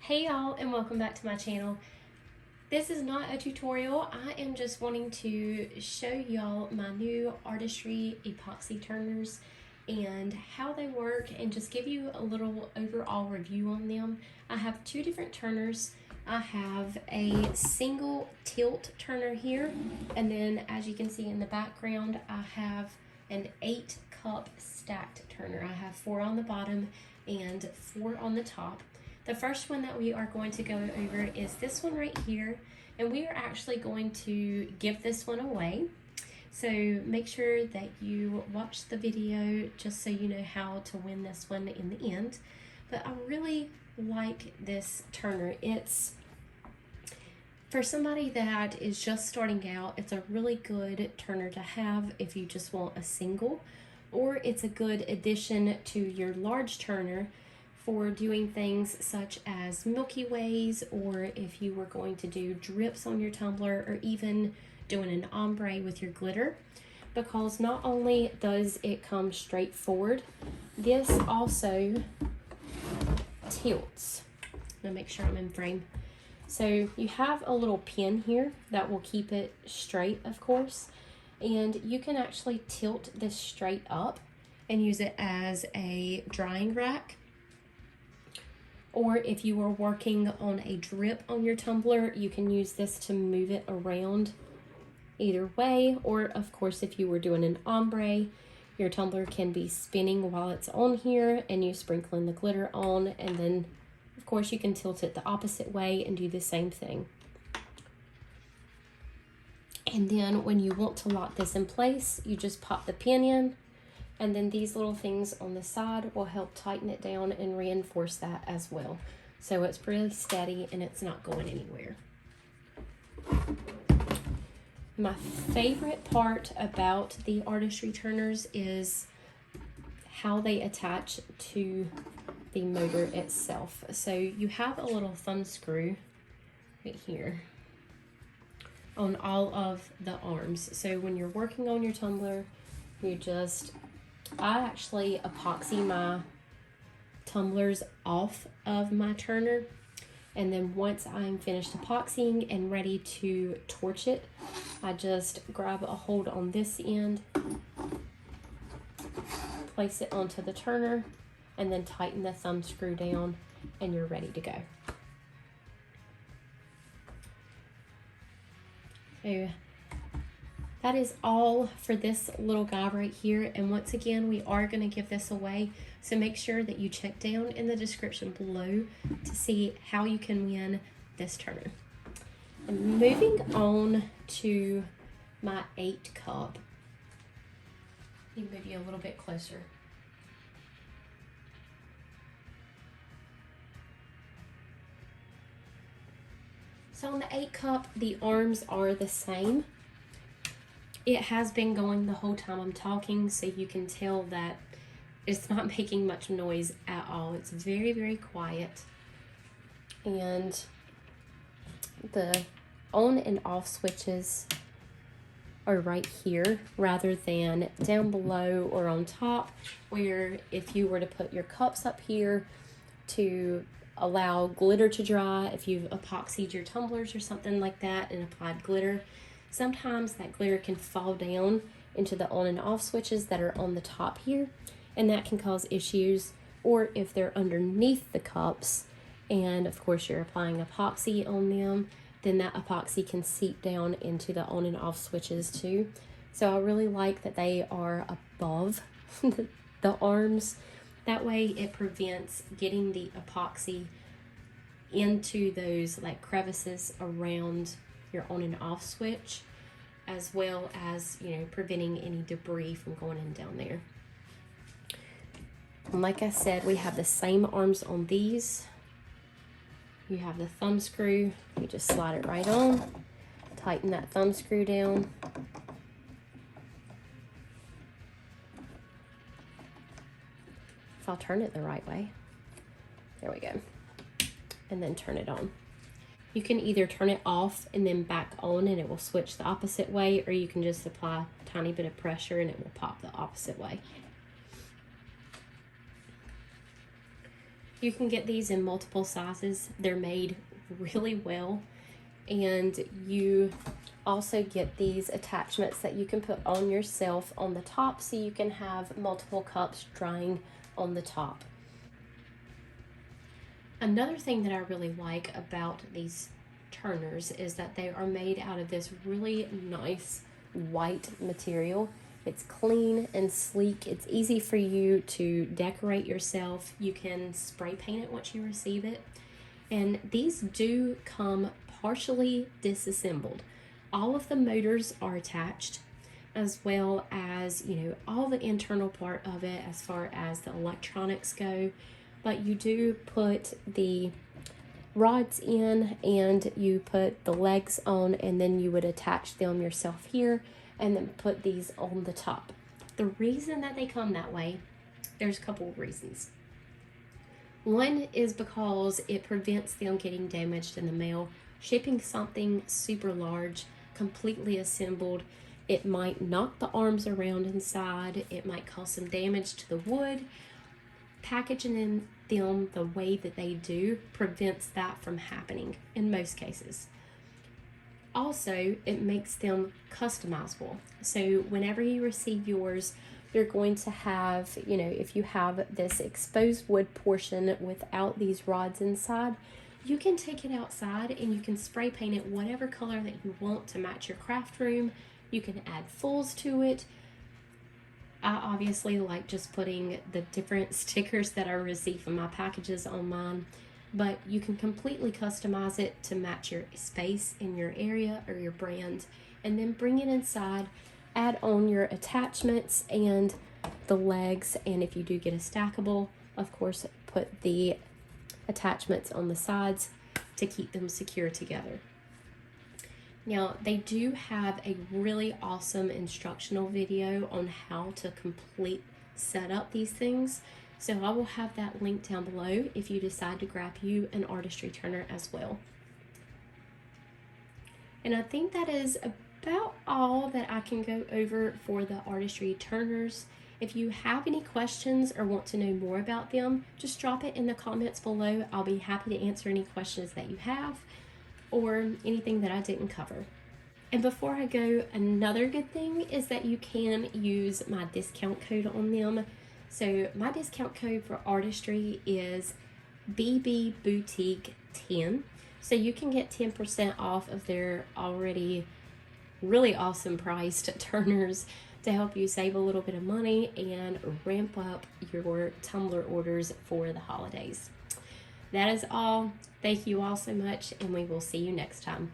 Hey y'all, and welcome back to my channel. This is not a tutorial. I am just wanting to show y'all my new Artistry epoxy turners and how they work, and just give you a little overall review on them. I have two different turners. I have a single tilt turner here, and then as you can see in the background, I have an 8-cup stacked turner. I have 4 on the bottom and 4 on the top. The first one that we are going to go over is this one right here, and we are actually going to give this one away. So make sure that you watch the video just so you know how to win this one in the end. But I really like this turner. It's for somebody that is just starting out, it's a really good turner to have if you just want a single, or it's a good addition to your large turner for doing things such as Milky Ways, or if you were going to do drips on your tumbler, or even doing an ombre with your glitter, because not only does it come straight forward, this also tilts. Let me make sure I'm in frame. So you have a little pin here that will keep it straight, of course, and you can actually tilt this straight up and use it as a drying rack. Or if you are working on a drip on your tumbler, you can use this to move it around either way. Or of course, if you were doing an ombre, your tumbler can be spinning while it's on here and you sprinkling the glitter on, and then of course you can tilt it the opposite way and do the same thing. And then when you want to lock this in place, you just pop the pin in, and then these little things on the side will help tighten it down and reinforce that as well. So it's really steady and it's not going anywhere. My favorite part about the Artistry turners is how they attach to the motor itself. So you have a little thumb screw right here on all of the arms. So when you're working on your tumbler, I actually epoxy my tumblers off of my turner, and then once I'm finished epoxying and ready to torch it, I just grab a hold on this end, place it onto the turner, and then tighten the thumb screw down, and you're ready to go. So that is all for this little guy right here. And once again, we are going to give this away. So make sure that you check down in the description below to see how you can win this turner. And moving on to my 8-cup. Let me move you a little bit closer. So on the 8-cup, the arms are the same. It has been going the whole time I'm talking, so you can tell that it's not making much noise at all. It's very, very quiet. And the on and off switches are right here rather than down below or on top, where if you were to put your cups up here to allow glitter to dry, if you've epoxied your tumblers or something like that and applied glitter, sometimes that glitter can fall down into the on and off switches that are on the top here, and that can cause issues. Or if they're underneath the cups and of course you're applying epoxy on them, then that epoxy can seep down into the on and off switches too. So I really like that they are above the arms. That way it prevents getting the epoxy into those like crevices around your on and off switch, as well as, you know, preventing any debris from going in down there. And like I said, we have the same arms on these. You have the thumb screw, you just slide it right on, tighten that thumb screw down. If I'll turn it the right way, there we go, and then turn it on. You can either turn it off and then back on and it will switch the opposite way, or you can just apply a tiny bit of pressure and it will pop the opposite way. You can get these in multiple sizes. They're made really well. And you also get these attachments that you can put on yourself on the top, so you can have multiple cups drying on the top. Another thing that I really like about these turners is that they are made out of this really nice white material. It's clean and sleek. It's easy for you to decorate yourself. You can spray paint it once you receive it. And these do come partially disassembled. All of the motors are attached, as well as, you know, all the internal part of it as far as the electronics go. But you do put the rods in and you put the legs on, and then you would attach them yourself here and then put these on the top. The reason that they come that way, there's a couple of reasons. One is because it prevents them getting damaged in the mail. Shipping something super large, completely assembled, it might knock the arms around inside, it might cause some damage to the wood. Packaging in them the way that they do prevents that from happening in most cases. Also, it makes them customizable. So whenever you receive yours, you're going to have, you know, if you have this exposed wood portion without these rods inside, you can take it outside and you can spray paint it whatever color that you want to match your craft room. You can add fulls to it. I obviously like just putting the different stickers that I receive from my packages on mine, but you can completely customize it to match your space in your area or your brand, and then bring it inside, add on your attachments and the legs, and if you do get a stackable, of course, put the attachments on the sides to keep them secure together. Now, they do have a really awesome instructional video on how to complete set up these things. So I will have that link down below if you decide to grab you an Artistry turner as well. And I think that is about all that I can go over for the Artistry turners. If you have any questions or want to know more about them, just drop it in the comments below. I'll be happy to answer any questions that you have or anything that I didn't cover. And before I go, another good thing is that you can use my discount code on them. So my discount code for Artistry is BBBoutique10. So you can get 10% off of their already really awesome priced turners to help you save a little bit of money and ramp up your Tumbler orders for the holidays. That is all. Thank you all so much, and we will see you next time.